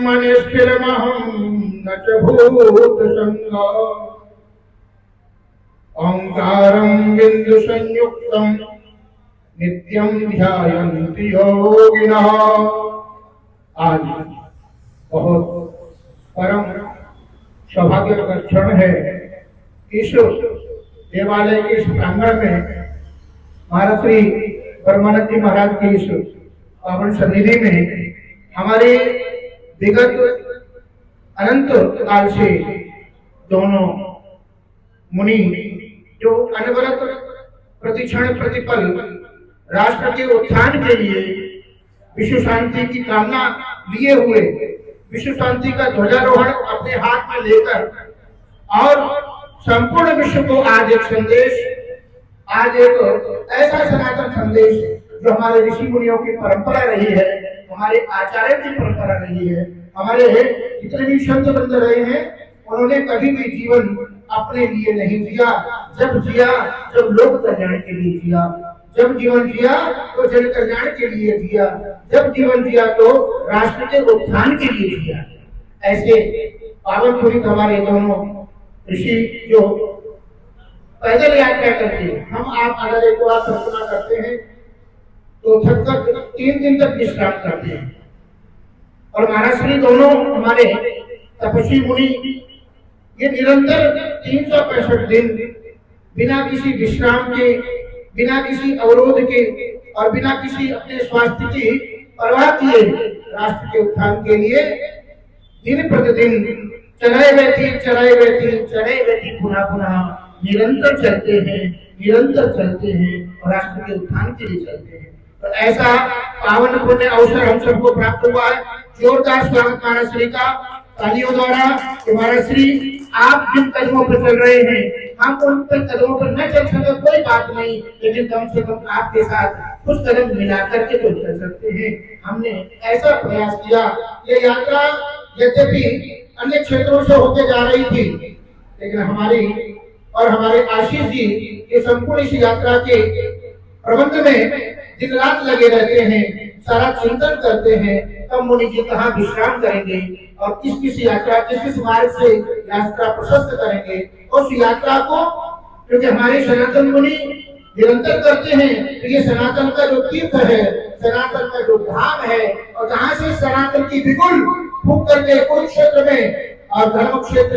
मन स्थिरमहं न च भूतसंगा ओंकारं बिंदु संयुक्तं नित्यं ध्यायन्ति योगिनः। आज बहुत परम सौभाग्य का क्षण है। इस देवालय के इस प्रांगण में महाराज श्री परमानंद जी महाराज की इस पावन सन्निधि में हमारे विगत अनंत काल से दोनों मुनि जो अनवरत प्रतिक्षण प्रतिपल राष्ट्र के उत्थान के लिए विश्व शांति की कामना लिए हुए विश्व शांति का ध्वजारोहण अपने हाथ में लेकर और संपूर्ण विश्व को आज एक संदेश, आज एक ऐसा सनातन संदेश जो हमारे ऋषि मुनियों की परंपरा रही है, हमारे आचार्य की परंपरा रही है, हमारे जितने भी संत बंद रहे हैं उन्होंने कभी भी जीवन अपने लिए नहीं जिया। जब लोक कल्याण के लिए जिया, जब जीवन जिया तो जन कल्याण के लिए जिया, जब जीवन जिया तो राष्ट्र के उत्थान के लिए जिया। ऐसे पावन पुरुष हमारे दोनों ऋषि जो पैदल यात्रा करके हम आप अगर एक बार कल्पना करते हैं तो थक कर 3 दिन तक विश्राम करते हैं। और महाराज श्री दोनों हमारे तपस्वी मुनि ये निरंतर 365 दिन बिना किसी विश्राम के, बिना किसी अवरोध के और बिना किसी अपने स्वास्थ्य की परवाह किए राष्ट्र के उत्थान के लिए दिन प्रतिदिन चढ़ाई बैठी पुनः निरंतर चलते हैं और राष्ट्र के उत्थान के लिए चलते हैं। तो ऐसा पावन पुण्य अवसर हम सबको प्राप्त हुआ है। जोरदार स्वागत महाराज श्री का तालियों द्वारा। महाराज श्री आप जिन कदमों पर चल रहे हैं हम उन कदमों पर न चल सके कोई बात नहीं, लेकिन कम से कम आपके साथ कुछ कदम मिला करके तो चल सकते हैं। हमने ऐसा प्रयास किया। ये यात्रा यद्यपि अन्य क्षेत्रों से होकर जा रही थी, लेकिन हमारे आशीष जी ये संपूर्ण इस यात्रा के प्रबंध में दिन रात लगे रहते हैं, सारा चिंतन करते हैं कब मुनि जी कहाँ विश्राम करेंगे और किस मार्ग से यात्रा प्रशस्त करेंगे। उस यात्रा को क्योंकि हमारे सनातन मुनि निरंतर करते हैं, तो ये सनातन का जो तीर्थ है, सनातन का जो धाम है, और जहाँ से सनातन की बिगुल फूंक करके कुरुक्षेत्र में और धर्म क्षेत्र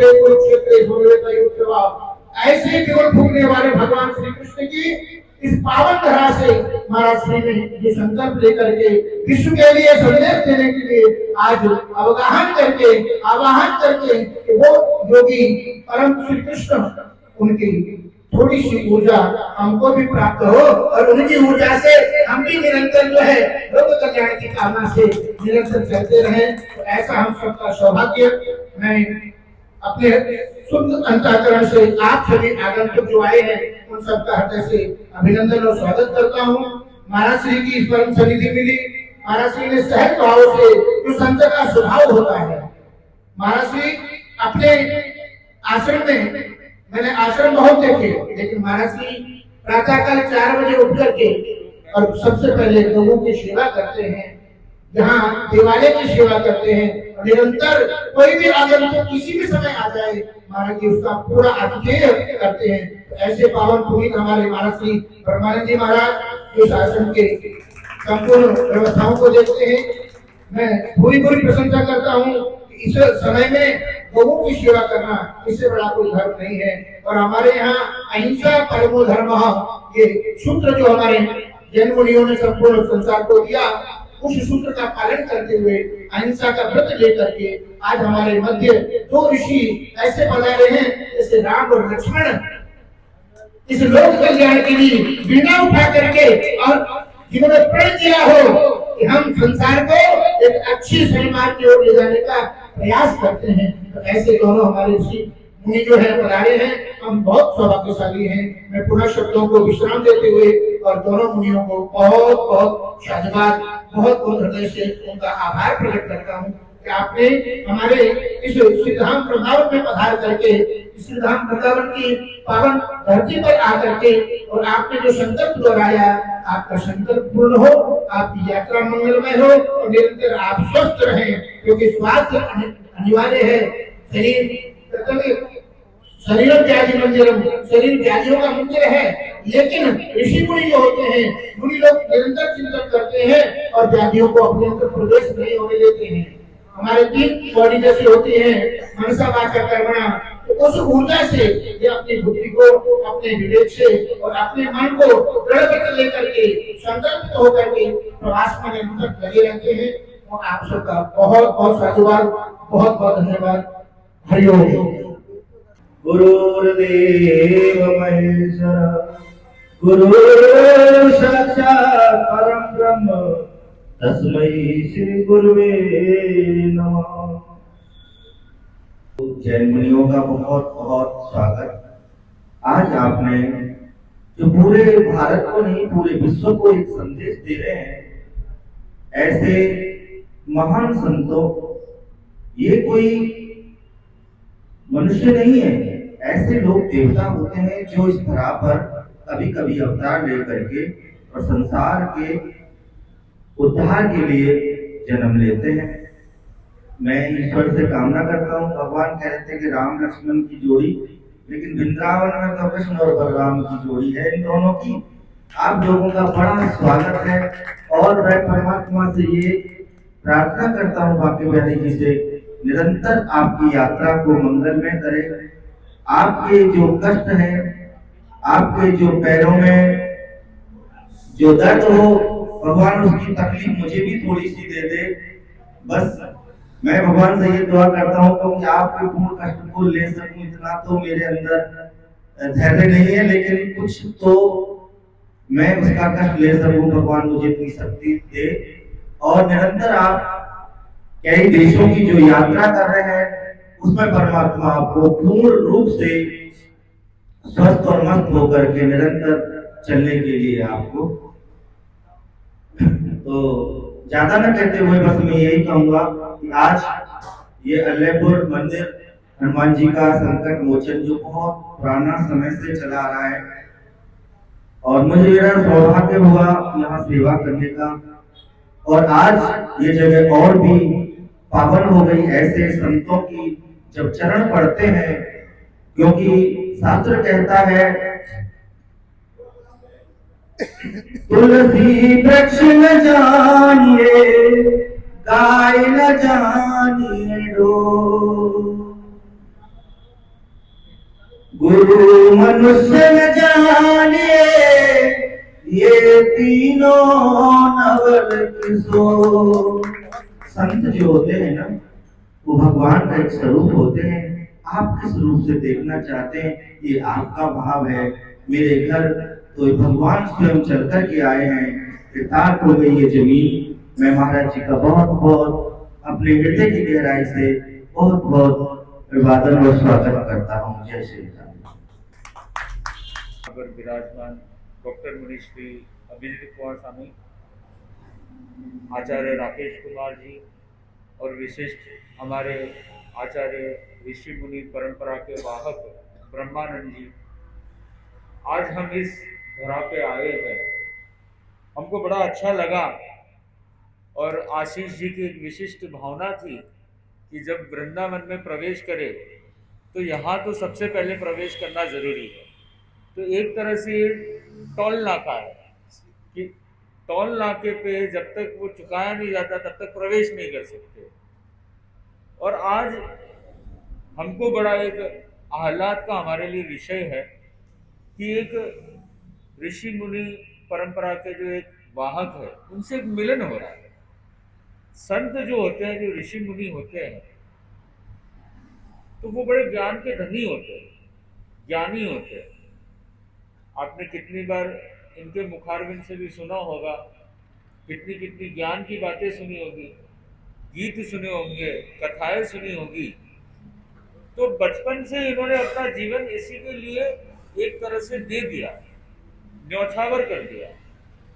ऐसे बिगुल फूंकने वाले भगवान श्री कृष्ण की इस पावन धरा से महाराज श्री ने ये संकल्प लेकर के विश्व के लिए संदेश देने के लिए आज आवाहन करके कि वो योगी परम श्री कृष्ण उनकी थोड़ी सी ऊर्जा हमको भी प्राप्त हो और उनकी ऊर्जा से हम भी निरंतर जो है लोक कल्याण की कामना से निरंतर चलते रहें। तो ऐसा हम सबका सौभाग्य मैं अपने शुद्ध अंतःकरण से आप सभी आगंतुक जो आए हैं उन सबका हृदय से अभिनंदन और स्वागत करता हूँ। महाराज श्री की परम सन्निधि मिली। महाराज श्री ने सहज भाव से जो संत का स्वभाव होता है, महाराज श्री अपने आश्रम में, मैंने आश्रम बहुत देखे, लेकिन महाराज जी प्रातःकाल 4 बजे उठ करके और सबसे पहले लोगों की सेवा करते हैं, यहाँ देवालय की सेवा करते हैं और निरंतर कोई भी आगंतुक किसी भी समय आ जाए महाराज जी उसका पूरा आतिथ्य करते हैं। तो ऐसे पावन पुनीत हमारे महाराज श्री परमानंद जी महाराज इस आश्रम के संपूर्ण व्यवस्थाओं को देखते हैं। मैं पूरी प्रशंसा करता हूँ। इस समय में लोगों की सेवा करना इससे बड़ा कोई धर्म नहीं है। और हमारे यहाँ अहिंसा परमो धर्म ये सूत्र जो हमारे जैन मुनियों ने संपूर्ण संसार को दिया, उस सूत्र का पालन करते हुए अहिंसा का व्रत लेकर के आज हमारे मध्य 2 ऋषि ऐसे पधारे हैं जैसे राम और लक्ष्मण इस लोक कल्याण के लिए बिना उठा करके और जिन्होंने प्रण किया हो कि हम संसार को एक अच्छी सही मार्ग की ओर ले जाने का प्रयास करते हैं। तो ऐसे दोनों हमारे ऋषि मुनि जो है पधारे हैं, हम बहुत सौभाग्यशाली हैं। मैं पुनः शब्दों को विश्राम देते हुए और दोनों मुनियों को बहुत साधुवाद, बहुत हृदय से उनका आभार प्रकट करता हूँ। कि आपने हमारे इस श्रीधाम वृंदावन में पधार करके इस श्रीधाम वृंदावन की पावन धरती पर आकर के और आपने जो संकल्प दोहराया, आपका संकल्प पूर्ण हो, आपकी यात्रा मंगलमय हो और निरंतर आप स्वस्थ रहें, क्योंकि स्वास्थ्य अनिवार्य है। शरीर त्यागी मंदिरम, शरीर त्यागियों का मंदिर है, लेकिन ऋषि मुनि जो होते हैं, मुनि लोग निरंतर चिंतन करते हैं और त्यागियों को अपने अंदर प्रवेश नहीं होने देते हैं। हमारे तीन बॉडी जैसी होती है, मनसा वाचा कर्मणा, तो उस ऊर्जा से ये अपनी बुद्धि को, अपने विवेक से और अपने मन को दृढ़ कर लेकर के संकल्पित होकर के प्रवास में निरंतर लगे रहते हैं। और आप सबका बहुत बहुत साधुवाद, बहुत बहुत धन्यवाद। हरिओम। गुरुर्देव महेश्वर गुरु साक्षात् परम ब्रह्म तस्मै श्री गुरुवे नमः। जैन मुनियों का बहुत बहुत स्वागत। आज आपने जो पूरे भारत को नहीं पूरे विश्व को एक संदेश दे रहे हैं, ऐसे महान संतों, ये कोई मनुष्य नहीं है, ऐसे लोग देवता होते हैं जो इस धरा पर कभी कभी अवतार लेकर के और संसार के उद्धार के लिए जन्म लेते हैं। मैं ईश्वर से कामना करता हूँ, भगवान कह रहे थे कि राम लक्ष्मण की जोड़ी, लेकिन वृंदावन में तो कृष्ण और बलराम की जोड़ी है इन दोनों की। आप लोगों का बड़ा स्वागत है और मैं परमात्मा से ये प्रार्थना करता हूँ बाकी बिहारी जी से, निरंतर आपकी यात्रा को मंगलमय करे। आपके जो कष्ट है, आपके जो पैरों में जो दर्द हो, भगवान उसकी तकलीफ मुझे भी थोड़ी सी दे दे। बस मैं भगवान से ये दुआ करता हूँ क्योंकि आपके पूर्ण कष्ट को ले सकूं इतना तो मेरे अंदर धैर्य नहीं है, लेकिन कुछ तो मैं उसका कष्ट ले सकूं, भगवान मुझे इतनी शक्ति दे। और निरंतर आप कई देशों की जो यात्रा कर रहे हैं उसमें परमात्मा आपको पूर्ण रूप से स्वस्थ और मस्त होकर के निरंतर चलने के लिए आपको। तो ज्यादा न कहते हुए बस मैं यही कहूंगा कि आज ये अल्लाहपुर मंदिर हनुमान जी का संकट मोचन जो बहुत पुराना समय से चला रहा है और मुझे मेरा सौभाग्य हुआ यहाँ सेवा करने का, और आज ये जगह और भी पावन हो गई ऐसे संतों की जब चरण पड़ते हैं, क्योंकि शास्त्र कहता है तुलसी वृक्ष न जानिए गाय न जानिए डो, गुरु मनुष्य न जानिए ये तीनों नवल किशोर। संत जो होते हैं ना, वो भगवान का एक स्वरूप होते हैं। आप किस रूप से देखना चाहते हैं ये आपका भाव है। मेरे घर तो भगवान स्वयं चल कर के आए हैं, कृतार्थ हो गई ये जमीन। मैं महाराज जी का बहुत बहुत अपने हृदय की गहराई से बहुत बहुत अभिवादन और स्वागत करता हूँ। जय श्री राम। विराजमान डॉक्टर मुनिश्री अभिजीत कुमार स्वामी, आचार्य राकेश कुमार जी और विशिष्ट हमारे आचार्य ऋषि मुनि परंपरा के वाहक ब्रह्मानंद जी, आज हम इस धरा पे आए हैं। हमको बड़ा अच्छा लगा और आशीष जी की एक विशिष्ट भावना थी कि जब वृंदावन में प्रवेश करे तो यहाँ तो सबसे पहले प्रवेश करना ज़रूरी है। तो एक तरह से टोल नाका है कि टोल नाके पे जब तक वो चुकाया नहीं जाता तब तक प्रवेश नहीं कर सकते। और आज हमको बड़ा एक आह्लाद का हमारे लिए विषय है कि एक ऋषि मुनि परंपरा के जो एक वाहक है उनसे एक मिलन हो रहा है। संत जो होते हैं, जो ऋषि मुनि होते हैं, तो वो बड़े ज्ञान के धनी होते हैं, ज्ञानी होते हैं। आपने कितनी बार इनके मुखारविंद से भी सुना होगा, कितनी कितनी ज्ञान की बातें सुनी होगी, गीत सुने होंगे, कथाएं सुनी होगी। तो बचपन से इन्होंने अपना जीवन इसी के लिए एक तरह से दे दिया, न्यौछावर कर दिया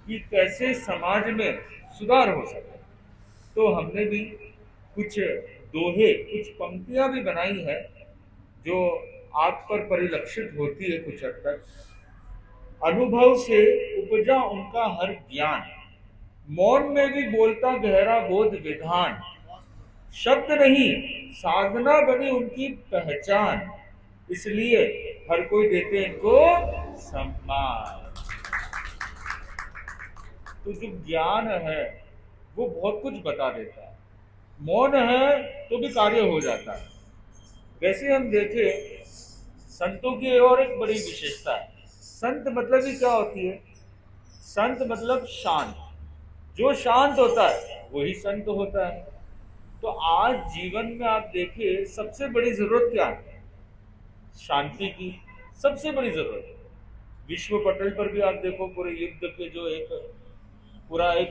कि कैसे समाज में सुधार हो सके। तो हमने भी कुछ दोहे, कुछ पंक्तियां भी बनाई है जो आप पर परिलक्षित होती है कुछ हद तक। अनुभव से उपजा उनका हर ज्ञान, मौन में भी बोलता गहरा बोध विधान, शब्द नहीं साधना बनी उनकी पहचान, इसलिए हर कोई देते इनको सम्मान। तो जो ज्ञान है वो बहुत कुछ बता देता है, मौन है तो भी कार्य हो जाता है। वैसे हम देखें संतों की और एक बड़ी विशेषता है। संत मतलब ही क्या होती है? संत मतलब शांत। जो शांत होता है वही संत होता है। तो आज जीवन में आप देखिए सबसे बड़ी जरूरत क्या है? शांति की सबसे बड़ी जरूरत है। विश्व पटल पर भी आप देखो पूरे युद्ध के जो एक पूरा एक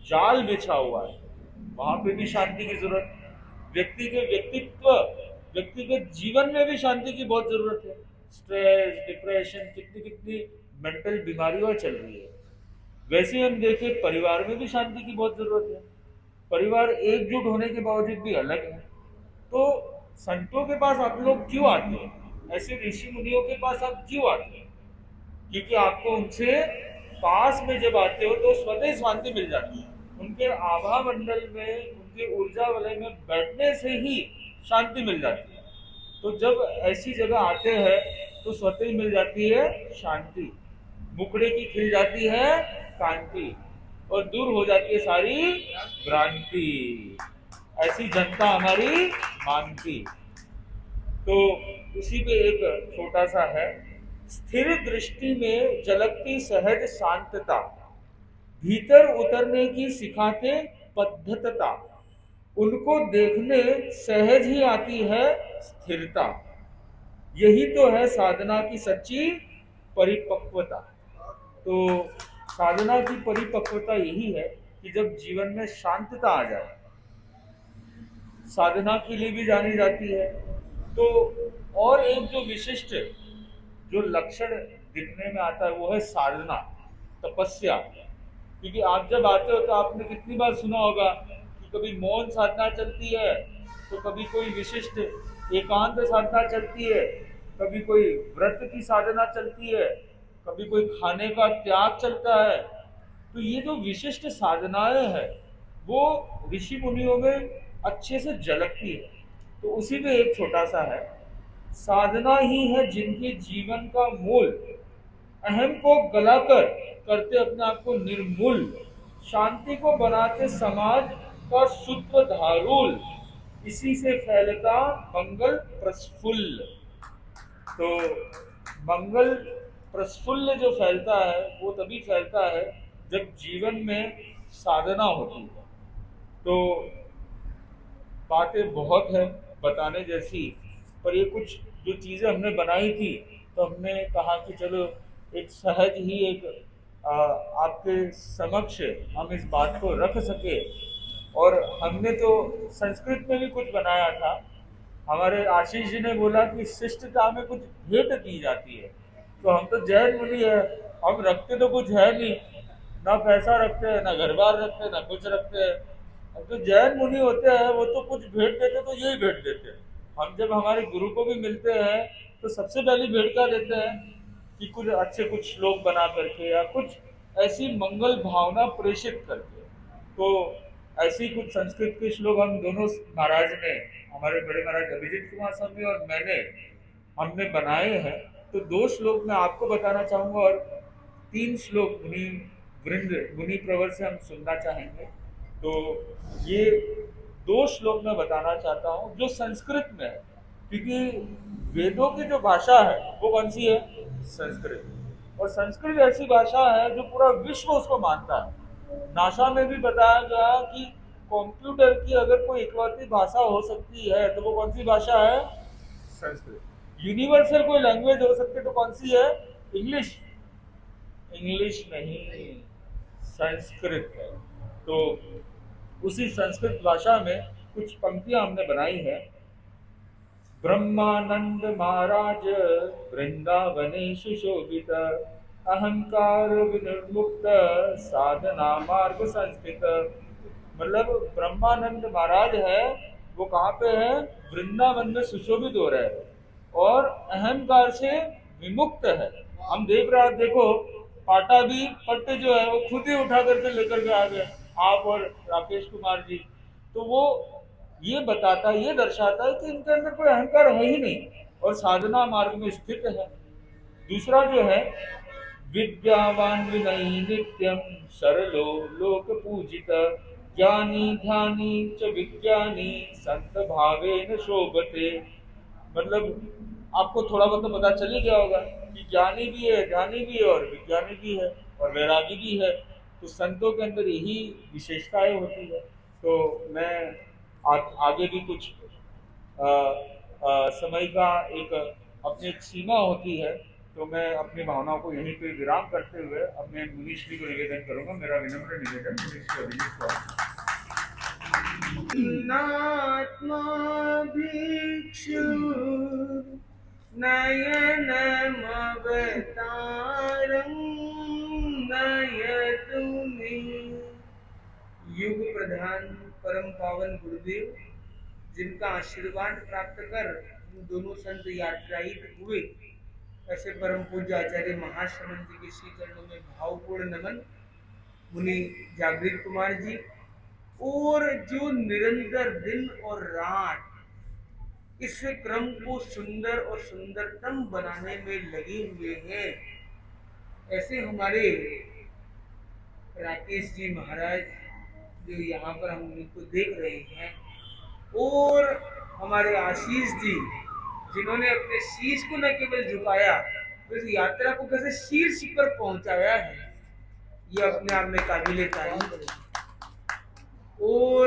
जाल बिछा हुआ है, वहां पे भी शांति की जरूरत। व्यक्ति के व्यक्तित्व, व्यक्ति के जीवन में भी शांति की बहुत जरूरत है। स्ट्रेस, डिप्रेशन, कितनी कितनी मेंटल बीमारियां चल रही है। वैसे हम देखें परिवार में भी शांति की बहुत जरूरत है। परिवार एकजुट होने के बावजूद भी अलग है। तो संतों के पास आप लोग क्यों आते हैं? ऐसे ऋषि मुनियों के पास आप क्यों आते हैं? क्योंकि आपको उनसे पास में जब आते हो तो स्वतः शांति मिल जाती है। उनके आभा मंडल में, उनके ऊर्जा वलय में बैठने से ही शांति मिल जाती है। तो जब ऐसी जगह आते हैं तो स्वतः ही मिल जाती है शांति, मुखड़े की खिल जाती है कांति, और दूर हो जाती है सारी भ्रांति। ऐसी जनता हमारी मानती। तो उसी पे एक छोटा सा है, स्थिर दृष्टि में झलकती सहज शांतता, भीतर उतरने की सिखाते पद्धतता, उनको देखने सहज ही आती है स्थिरता, यही तो है साधना की सच्ची परिपक्वता। तो साधना की परिपक्वता यही है कि जब जीवन में शांतता आ जाए। साधना के लिए भी जानी जाती है। तो और एक जो विशिष्ट जो लक्षण दिखने में आता है वो है साधना, तपस्या। क्योंकि आप जब आते हो तो आपने कितनी बार सुना होगा कि कभी मौन साधना चलती है, तो कभी कोई विशिष्ट एकांत साधना चलती है, कभी कोई व्रत की साधना चलती है, कभी कोई खाने का त्याग चलता है। तो ये जो विशिष्ट साधनाएं हैं वो ऋषि मुनियों में अच्छे से झलकती है। तो उसी में एक छोटा सा है, साधना ही है जिनके जीवन का मूल, अहम को गलाकर करते अपने आप को निर्मूल, शांति को बनाते समाज का सूत्रधारूल, इसी से फैलता मंगल प्रस्फुल्ल। तो मंगल प्रस्फुल्ल जो फैलता है वो तभी फैलता है जब जीवन में साधना होती है। तो बातें बहुत है बताने जैसी, पर ये कुछ जो चीज़ें हमने बनाई थी तो हमने कहा कि चलो एक सहज ही एक आपके समक्ष हम इस बात को रख सके। और हमने तो संस्कृत में भी कुछ बनाया था। हमारे आशीष जी ने बोला कि शिष्टता में कुछ भेंट दी जाती है। तो हम तो जैन मुनि है, हम रखते तो कुछ है नहीं, ना पैसा रखते हैं, ना घर बार रखते हैं, ना कुछ रखते हैं। अब तो जैन मुनि होते हैं वो तो कुछ भेंट देते तो यही भेंट देते हैं। हम जब हमारे गुरु को भी मिलते हैं तो सबसे पहली भेंट क्या देते हैं कि कुछ अच्छे कुछ श्लोक बना करके या कुछ ऐसी मंगल भावना प्रेषित करके। तो ऐसी कुछ संस्कृत के श्लोक हम दोनों महाराज ने, हमारे बड़े महाराज अभिजीत कुमार स्वामी और मैंने, हमने बनाए हैं। तो 2 श्लोक मैं आपको बताना चाहूँगा और 3 श्लोक मुनि वृंद, मुनि प्रवर से हम सुनना चाहेंगे। तो ये 2 श्लोक मैं बताना चाहता हूँ जो संस्कृत में है, क्योंकि वेदों की जो भाषा है वो कौन सी है? संस्कृत। और संस्कृत ऐसी भाषा है जो पूरा विश्व उसको मानता है। नासा में भी बताया गया कि कंप्यूटर की अगर कोई इकलौती भाषा हो सकती है तो वो कौन सी भाषा है? संस्कृत। यूनिवर्सल कोई लैंग्वेज हो सकती है तो कौन सी है? इंग्लिश। इंग्लिश नहीं, संस्कृत है। तो उसी संस्कृत भाषा में कुछ पंक्तियां हमने बनाई है। ब्रह्मानंद महाराज वृंदावने सुशोभित, अहंकार विनिर्मुक्त साधना मार्ग संस्कृत, मतलब ब्रह्मानंद महाराज है वो कहाँ पे है, वृंदावन में सुशोभित हो रहे हैं और अहंकार से विमुक्त है। हम देख रहे हैं, देखो पाटा भी पट्टे जो है वो खुद ही उठा करके लेकर के आ गए, आप और राकेश कुमार जी। तो वो ये बताता है, ये दर्शाता है कि इनके अंदर कोई अहंकार है ही नहीं और साधना मार्ग में स्थित है। दूसरा जो है, विद्यावान विनयी नित्यम सरलो लोक पूजित ज्ञानी ध्यानी च विज्ञानी संत भावेन शोभते। मतलब आपको थोड़ा बहुत तो पता चल ही गया होगा कि ज्ञानी भी है, ध्यानी भी है और विज्ञानी भी है और वैरागी भी है। तो संतों के अंदर यही विशेषताएं होती है। तो मैं आगे भी कुछ समय का एक अपनी एक सीमा होती है, तो मैं अपनी भावनाओं को यहीं पे विराम करते हुए अपने मुनीश्री को निवेदन करूंगा। मेरा विनम्र निवेदन मुनीश्री नात्माभिक्षु नयनमवतारं नयतु मे। युग प्रधान परम पावन गुरुदेव, जिनका आशीर्वाद प्राप्त कर हम दोनों संत यात्रायित हुए, ऐसे परम पूज्य आचार्य महाश्रमण जी के श्री चरणों में भावपूर्ण नमन। मुनि जागृत कुमार जी, और जो निरंतर दिन और रात इस क्रम को सुंदर और सुंदरतम बनाने में लगे हुए हैं, ऐसे हमारे राकेश जी महाराज जो यहाँ पर हम उनको देख रहे हैं, और हमारे आशीष जी जिन्होंने अपने शीश को न केवल झुकाया, इस यात्रा को कैसे शीर्ष पर पहुंचाया है, ये अपने आप में काबिले तारीफ है। और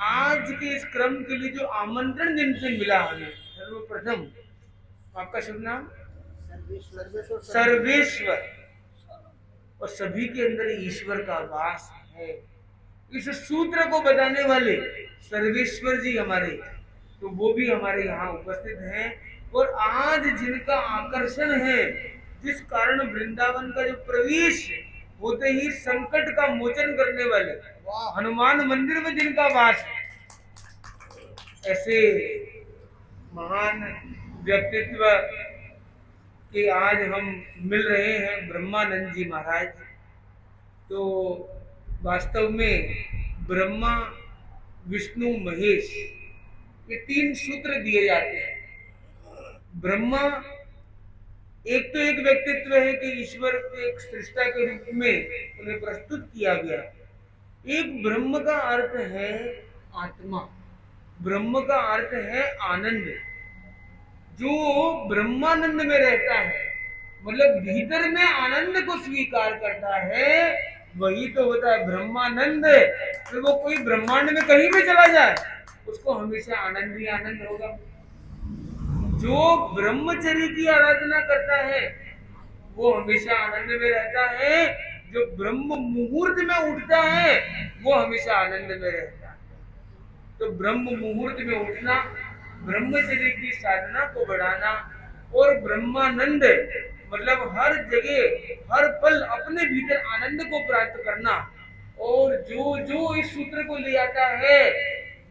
आज के इस क्रम के लिए जो आमंत्रण जिनसे मिला हमें, सर्वप्रथम आपका शुभ नाम सर्वेश्वर, और सभी के अंदर ईश्वर का वास है। इस सूत्र को बताने वाले सर्वेश्वर जी हमारे, तो वो भी हमारे यहाँ उपस्थित हैं। और आज जिनका आकर्षण है, जिस कारण वृंदावन का जो प्रवेश होते ही संकट का मोचन करने वाले हनुमान मंदिर में जिनका वास है, ऐसे महान व्यक्तित्व के आज हम मिल रहे हैं ब्रह्मानंद जी महाराज। तो वास्तव में ब्रह्मा विष्णु महेश ये तीन सूत्र दिए जाते हैं। ब्रह्मा एक तो एक व्यक्तित्व है कि ईश्वर के एक सृष्टा के रूप में उन्हें प्रस्तुत किया गया। एक ब्रह्म का अर्थ है आत्मा, ब्रह्म का अर्थ है आनंद। जो ब्रह्मानंद में रहता है, मतलब भीतर में आनंद को स्वीकार करता है, वही तो होता है ब्रह्मानंद। फिर वो कोई ब्रह्मांड में कहीं भी चला जाए, उसको हमेशा आनंद ही आनंद होगा। जो ब्रह्मचर्य की आराधना करता है वो हमेशा आनंद में रहता है। जो ब्रह्म मुहूर्त में उठता है वो हमेशा आनंद में रहता है। तो ब्रह्म मुहूर्त में उठना, ब्रह्मचर्य की साधना को बढ़ाना और ब्रह्मानंद मतलब हर जगह हर पल अपने भीतर आनंद को प्राप्त करना। और जो जो इस सूत्र को ले आता है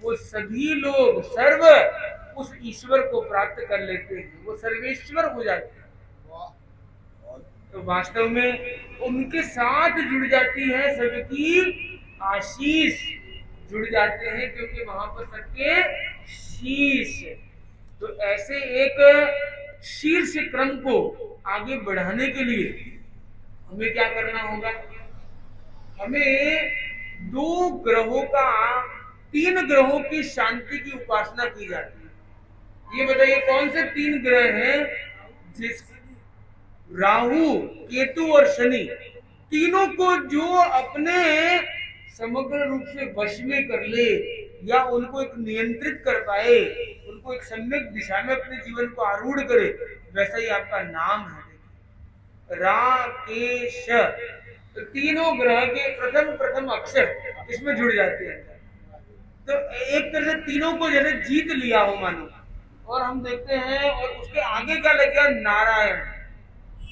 वो सभी लोग सर्व उस ईश्वर को प्राप्त कर लेते हैं, वो सर्वेश्वर हो जाते हैं। तो वास्तव में उनके साथ जुड़ जाती है सबकी आशीष, जुड़ जाते हैं क्योंकि वहां पर सबके शीश। तो ऐसे एक शीर्ष क्रम को आगे बढ़ाने के लिए हमें क्या करना होगा? हमें दो ग्रहों का, तीन ग्रहों की शांति की उपासना की जाती है। ये बताइए कौन से तीन ग्रह हैं? जिस राहु, केतु और शनि, तीनों को जो अपने समग्र रूप से वश में कर ले या उनको एक नियंत्रित कर पाए, उनको एक सम्यक दिशा में अपने जीवन को आरूढ़ करे, वैसा ही आपका नाम है राकेश। तो तीनों ग्रह के प्रथम अक्षर इसमें जुड़ जाते हैं। तो एक तरह से तीनों को जैसे जीत लिया हो मानो। और हम देखते हैं, और उसके आगे क्या लग गया? नारायण।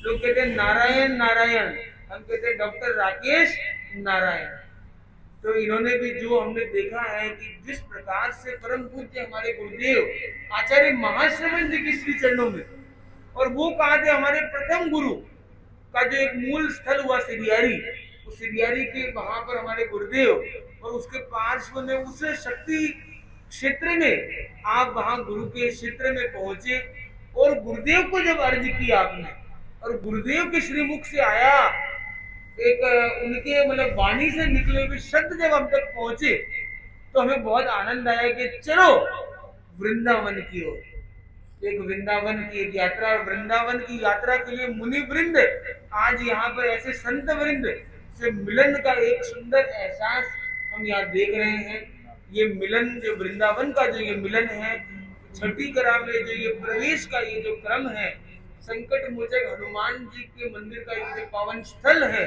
लोग कहते हैं नारायण नारायण, हम कहते हैं डॉक्टर राकेश नारायण। तो इन्होंने भी जो हमने देखा है कि जिस प्रकार से परम पूज्य हमारे गुरुदेव आचार्य महाश्रवण जी के श्री चरणों में, और वो कहा थे हमारे प्रथम गुरु का जो एक मूल स्थल हुआ सिरियारी, उस सिरियारी के वहां पर हमारे गुरुदेव, और उसके पार्श्व में उस शक्ति क्षेत्र में आप वहां गुरु के क्षेत्र में पहुंचे, और गुरुदेव को जब अर्ज किया आपने, और गुरुदेव के श्रीमुख से आया एक उनके मतलब वाणी से निकले हुए शब्द जब हम तक पहुंचे, तो हमें बहुत आनंद आया कि चलो वृंदावन की ओर, एक वृंदावन की एक यात्रा, और वृंदावन की यात्रा के लिए मुनि वृंद आज यहाँ पर ऐसे संत वृंद से मिलन का एक सुंदर एहसास हम यहाँ देख रहे हैं। ये मिलन जो वृंदावन का जो ये मिलन है, छठी करा में जो ये प्रवेश का ये जो क्रम है, संकट मोचक हनुमान जी के मंदिर का ये जो पावन स्थल है,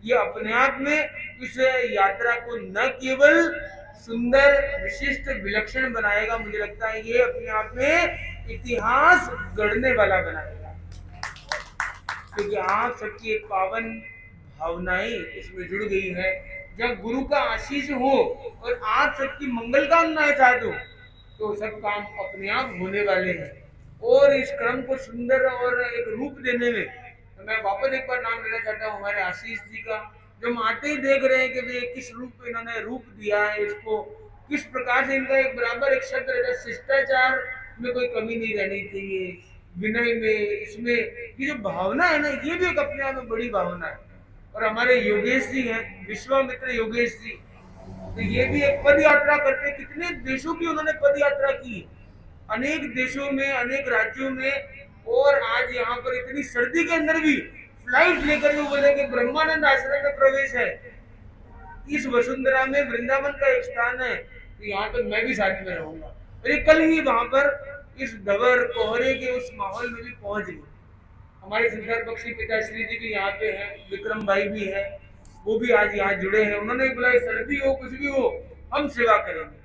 ये अपने आप में इस यात्रा को न केवल सुंदर विशिष्ट विलक्षण बनाएगा, मुझे लगता है ये अपने आप में इतिहास गढ़ने वाला बनाएगा, क्योंकि आप सबकी एक पावन भावनाएं इसमें जुड़ गई है। जब गुरु का आशीष हो और आप सबकी मंगल कामनाएं साथ हो, तो सब काम अपने आप होने वाले हैं। और इस क्रम को सुंदर और एक रूप देने में तो मैं वापस एक बार नाम लेना चाहता हूँ हमारे आशीष जी का, जो हम आते ही देख रहे हैं कि वे किस रूप में इन्होंने रूप दिया है इसको, किस प्रकार से इनका एक बराबर एक शब्द रहता है, शिष्टाचार में कोई कमी नहीं रहनी चाहिए, विनय में, इसमें ये जो भावना है ना, ये भी एक अपने आप में बड़ी भावना है। और हमारे योगेश जी हैं, विश्वामित्र योगेश जी, तो ये भी एक पद यात्रा करते, कितने देशों की उन्होंने पद यात्रा की, अनेक देशों में, अनेक राज्यों में, और आज यहाँ पर इतनी सर्दी के अंदर भी फ्लाइट लेकर के बोले कि ब्रह्मानंद आश्रम में प्रवेश है। इस वसुंधरा में वृंदावन का एक स्थान है, तो यहाँ पर मैं भी साथ में रहूंगा। और ये कल ही वहां पर इस धवर कोहरे के उस माहौल में भी पहुंच गए। हमारे संसार बख्शी पिताश्री जी भी यहाँ पे हैं, विक्रम भाई भी है, वो भी आज यहाँ जुड़े हैं। उन्होंने बोला सर्दी हो कुछ भी हो हम सेवा करेंगे।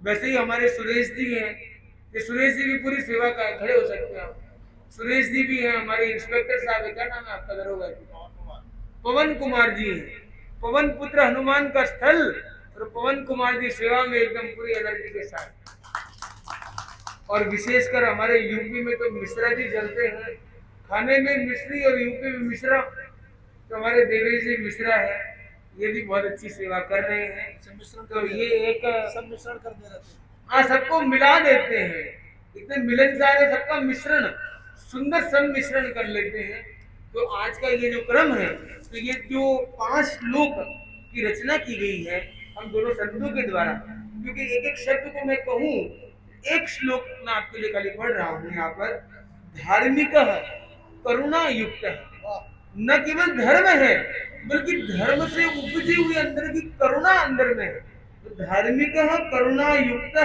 वैसे ही हमारे सुरेश जी हैं, ये सुरेश जी भी पूरी सेवा का खड़े हो सकते हैं आप। सुरेश जी भी हैं, हमारे इंस्पेक्टर साहब है, क्या नाम है आपका दरोगा? पवन कुमार जी हैं, पवन पुत्र हनुमान का स्थल, और पवन कुमार जी सेवा में एकदम पूरी एनर्जी के साथ। और विशेषकर हमारे यूपी में तो मिश्रा जी चलते हैं, खाने में मिश्री और यूपी में मिश्रा, तो हमारे देवेश जी मिश्रा है, ये भी बहुत अच्छी सेवा कर रहे हैं। तो ये एक सब मिश्रण कर दे रहे हैं, हाँ सबको मिला देते हैं, इतने मिलनसार है, सबका मिश्रण सुंदर सम्मिश्रण कर लेते हैं। तो आज का ये जो क्रम है, तो ये जो 5 श्लोक की रचना की गई है हम दोनों संतों के द्वारा, क्योंकि एक एक शब्द को मैं कहूँ, एक श्लोक मैं आपके लिए खाली पढ़ रहा हूँ यहाँ पर। धार्मिक करुणा युक्त है, न केवल धर्म है बल्कि धर्म से उपजी हुई अंदर की करुणा अंदर में है। तो धार्मिक करुणा युक्त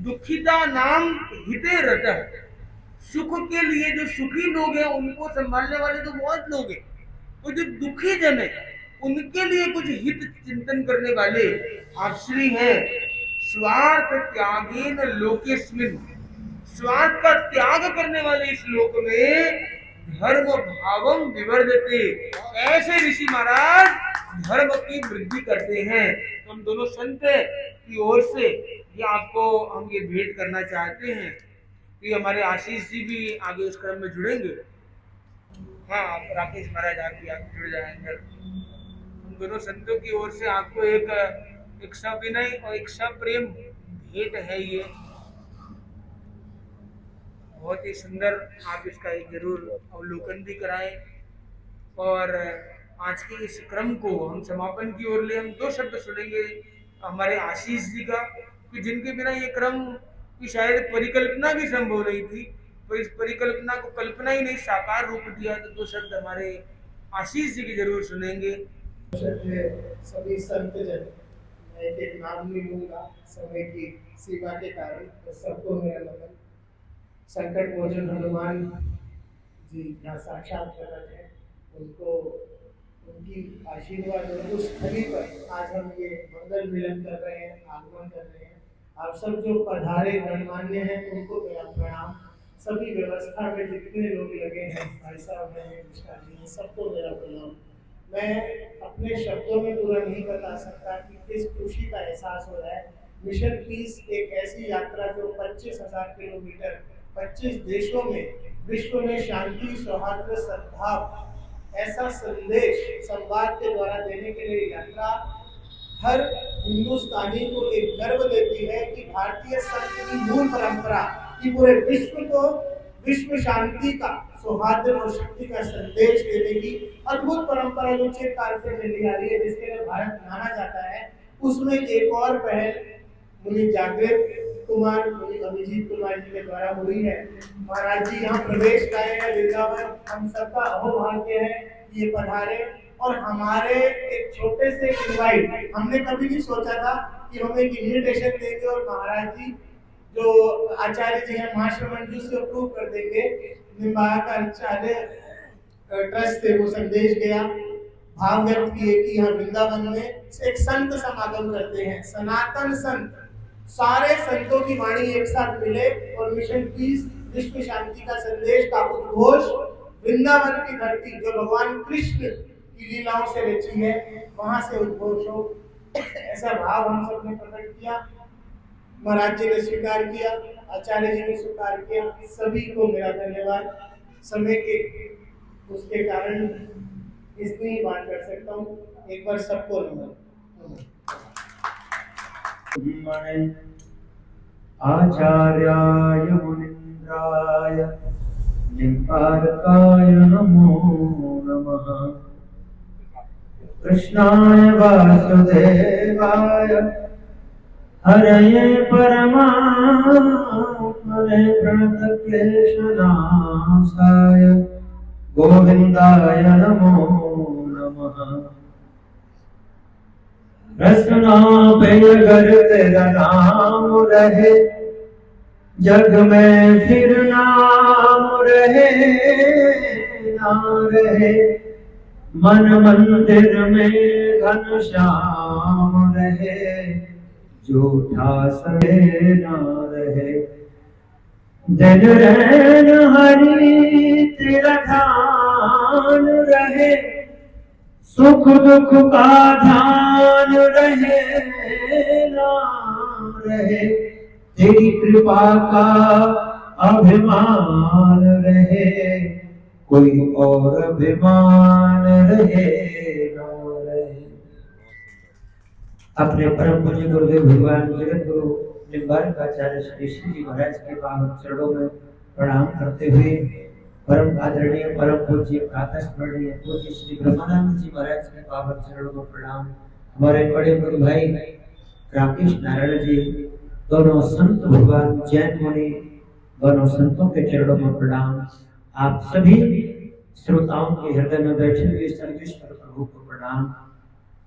दुखिता नाम हिते रत, सुख के लिए जो सुखी लोग हैं उनको संभालने वाले तो बहुत लोग हैं, तो जो दुखी जन है उनके लिए कुछ हित चिंतन करने वाले आप श्री हैं। स्वार्थ त्यागेन लोकेस्मिन, स्वार्थ का त्याग करने वाले इस लोक में धर्म भावम विवर्धते, ऐसे ऋषि महाराज धर्म की वृद्धि करते हैं। तो हम दोनों संत की ओर से ये आपको हम ये भेंट करना चाहते हैं कि हमारे आशीष जी भी आगे इस क्रम में जुड़ेंगे। हाँ, आप राकेश महाराज आप भी आगे जुड़ जाएंगे। हम दोनों संतों की ओर से आपको एक सविनय और एक सप्रेम भेंट है, ये बहुत ही सुंदर, आप इसका एक जरूर अवलोकन भी कराएं। और आज के इस क्रम को हम समापन की ओर ले, हम 2 शब्द सुनेंगे हमारे आशीष जी का, कि जिनके बिना ये क्रम की शायद परिकल्पना भी संभव नहीं थी, तो इस परिकल्पना को कल्पना ही नहीं साकार रूप दिया। तो 2 शब्द हमारे आशीष जी की जरूर सुनेंगे। सभी संतजन, मैं एक नाम नहीं लूंगा समय की सेवा के कारण, तो सबको मेरा नमन। संकट मोचन हनुमान जी यहाँ साक्षात प्रकट है, उनको उनकी आशीर्वाद और उस स्थली पर आज हम ये मंगल मिलन कर रहे हैं, आगमन कर रहे हैं। आप सब जो पधारे गणमान्य हैं उनको मेरा प्रणाम। सभी व्यवस्था में जितने लोग लगे हैं, भाई साहब हैं, जी हैं, सबको मेरा प्रणाम। मैं अपने शब्दों में पूरा नहीं बता सकता कि किस खुशी का एहसास हो रहा है। मिशन पीस एक ऐसी यात्रा जो 25,000 किलोमीटर 25 देशों में विश्व में शांति, सौहार्द, सद्भाव ऐसा संदेश संवाद के द्वारा देने के लिए यात्रा हर हिंदुस्तानी को एक गर्व देती है कि भारतीय संघ की मूल परंपरा कि पूरे विश्व को विश्व शांति का, सौहार्द और शक्ति का संदेश देने की अद्भुत परंपरा जो चिरकाल से चली आ रही है, जिसके लिए भारत माना जाता है, उसमें एक और पहल मुनि जागृत कुमार, मुनि अभिजीत कुमार जी के द्वारा हुई है। महाराज जी यहाँ प्रवेश करे हैं वृंदावन, हम सबका अहोभाग्य है ये पधारे और हमारे एक छोटे से इनवाइट, हमने कभी नहीं सोचा था कि हम एक इन्विटेशन देंगे और महाराज जी जो आचार्य जी हैं महाश्रमण जी से अप्रूव कर देंगे। निम्बार्क आचार्य ट्रस्ट से वो संदेश गया, भाव व्यक्त किए कि यहाँ वृंदावन में एक संत समागम करते हैं, सनातन संत, सारे संतों की वाणी एक साथ मिले और मिशन पीस विश्व शांति का संदेश का उद्घोष वृंदावन की धरती जो भगवान कृष्ण की लीलाओं से रची है वहां से उद्घोष हो, ऐसा भाव हम सब ने प्रकट किया। महाराज जी ने स्वीकार किया, आचार्य जी ने स्वीकार किया, सभी को मेरा धन्यवाद। समय के उसके कारण इतनी ही बात कर सकता हूँ। एक बार सबको नमन। आचार्याय मुनीन्द्राय निम्बार्काय नमो नमः। कृष्णाय वासुदेवाय हरये परमात्मने प्रणतक्लेशनाशाय गोविन्दाय नमो नमः। रसना पे अगर तेरा नाम रहे, जग में फिर नाम रहे ना रहे, मन मंदिर में घनश्याम रहे, झूठा सहे ना रहे। दिन रैन हरि तेरा ध्यान रहे, सुख दुख का ध्यान रहे ना रहे, तेरी कृपा का अभिमान रहे, कोई और अभिमान रहे ना रहे। अपने परम पूज्य गुरुदेव भगवान जगत गुरु निम्बार्क आचार्य श्री श्री जी महाराज के पावन चरणों में प्रणाम करते हुए परम आदरणीय परम पूज्य प्रातःस्मरणीय पूज्य श्री ब्रह्मानंद जी महाराज के पावन चरणों में प्रणाम। हमारे बड़े गुरु भाई राकेश नारायण जी, दोनों संत भगवान जैन मुनि, दोनों संतों के चरणों में प्रणाम। आप सभी श्रोताओं के हृदय में बैठे हुए सर्वेश्वर प्रभु को प्रणाम।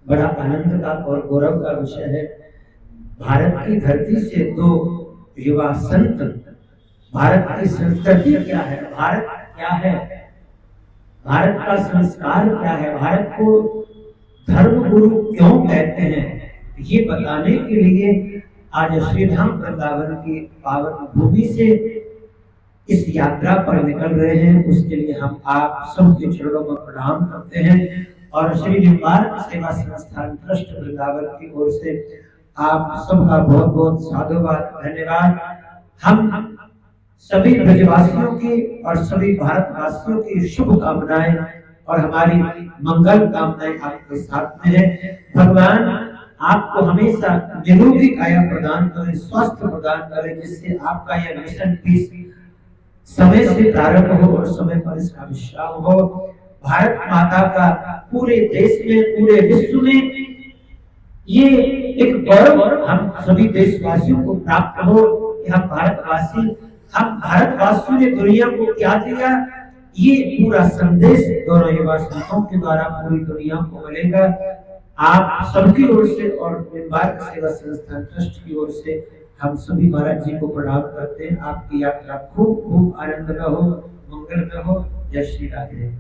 बड़ा आनंद का और गौरव का विषय है, भारत की धरती से दो युवा संत। भारत की संस्कृति क्या है, भारत क्या है, भारत का संस्कार क्या है, भारत को धर्म गुरु क्यों कहते हैं, ये बताने के लिए आज श्रीधाम वृंदावन की पावन भूमि से इस यात्रा पर निकल रहे हैं। उसके लिए हम आप सबके चरणों में प्रणाम करते हैं और श्री निम्बार्क सेवा संस्थान ट्रस्ट वृंदावन की ओर से आप सबका बहुत बहुत साधुवाद, धन्यवाद। हम सभी ब्रजवासियों की और सभी भारतवासियों की शुभकामनाएं और हमारी मंगल कामनाएं आपके साथ में है। भगवान आपको हमेशा निरोगी काया प्रदान करें, स्वास्थ्य प्रदान करें, जिससे आपका यह मिशन पीस समय से प्रारंभ हो और समय पर इसका विश्राम हो। भारत माता का पूरे देश में, पूरे विश्व में ये एक गौरव हम सभी देशवासियों को प्राप्त हो कि हम भारतवासियों ने दुनिया को क्या दिया, ये पूरा संदेश दोनों युवा संतों के द्वारा पूरी दुनिया को मिलेगा। आप सबकी ओर से और निम्बार्क सेवा संस्थान ट्रस्ट की ओर से हम सभी महाराज जी को प्रणाम करते हैं। आपकी यात्रा खूब खूब आनंद में हो, मंगल में हो। जय श्री राधे।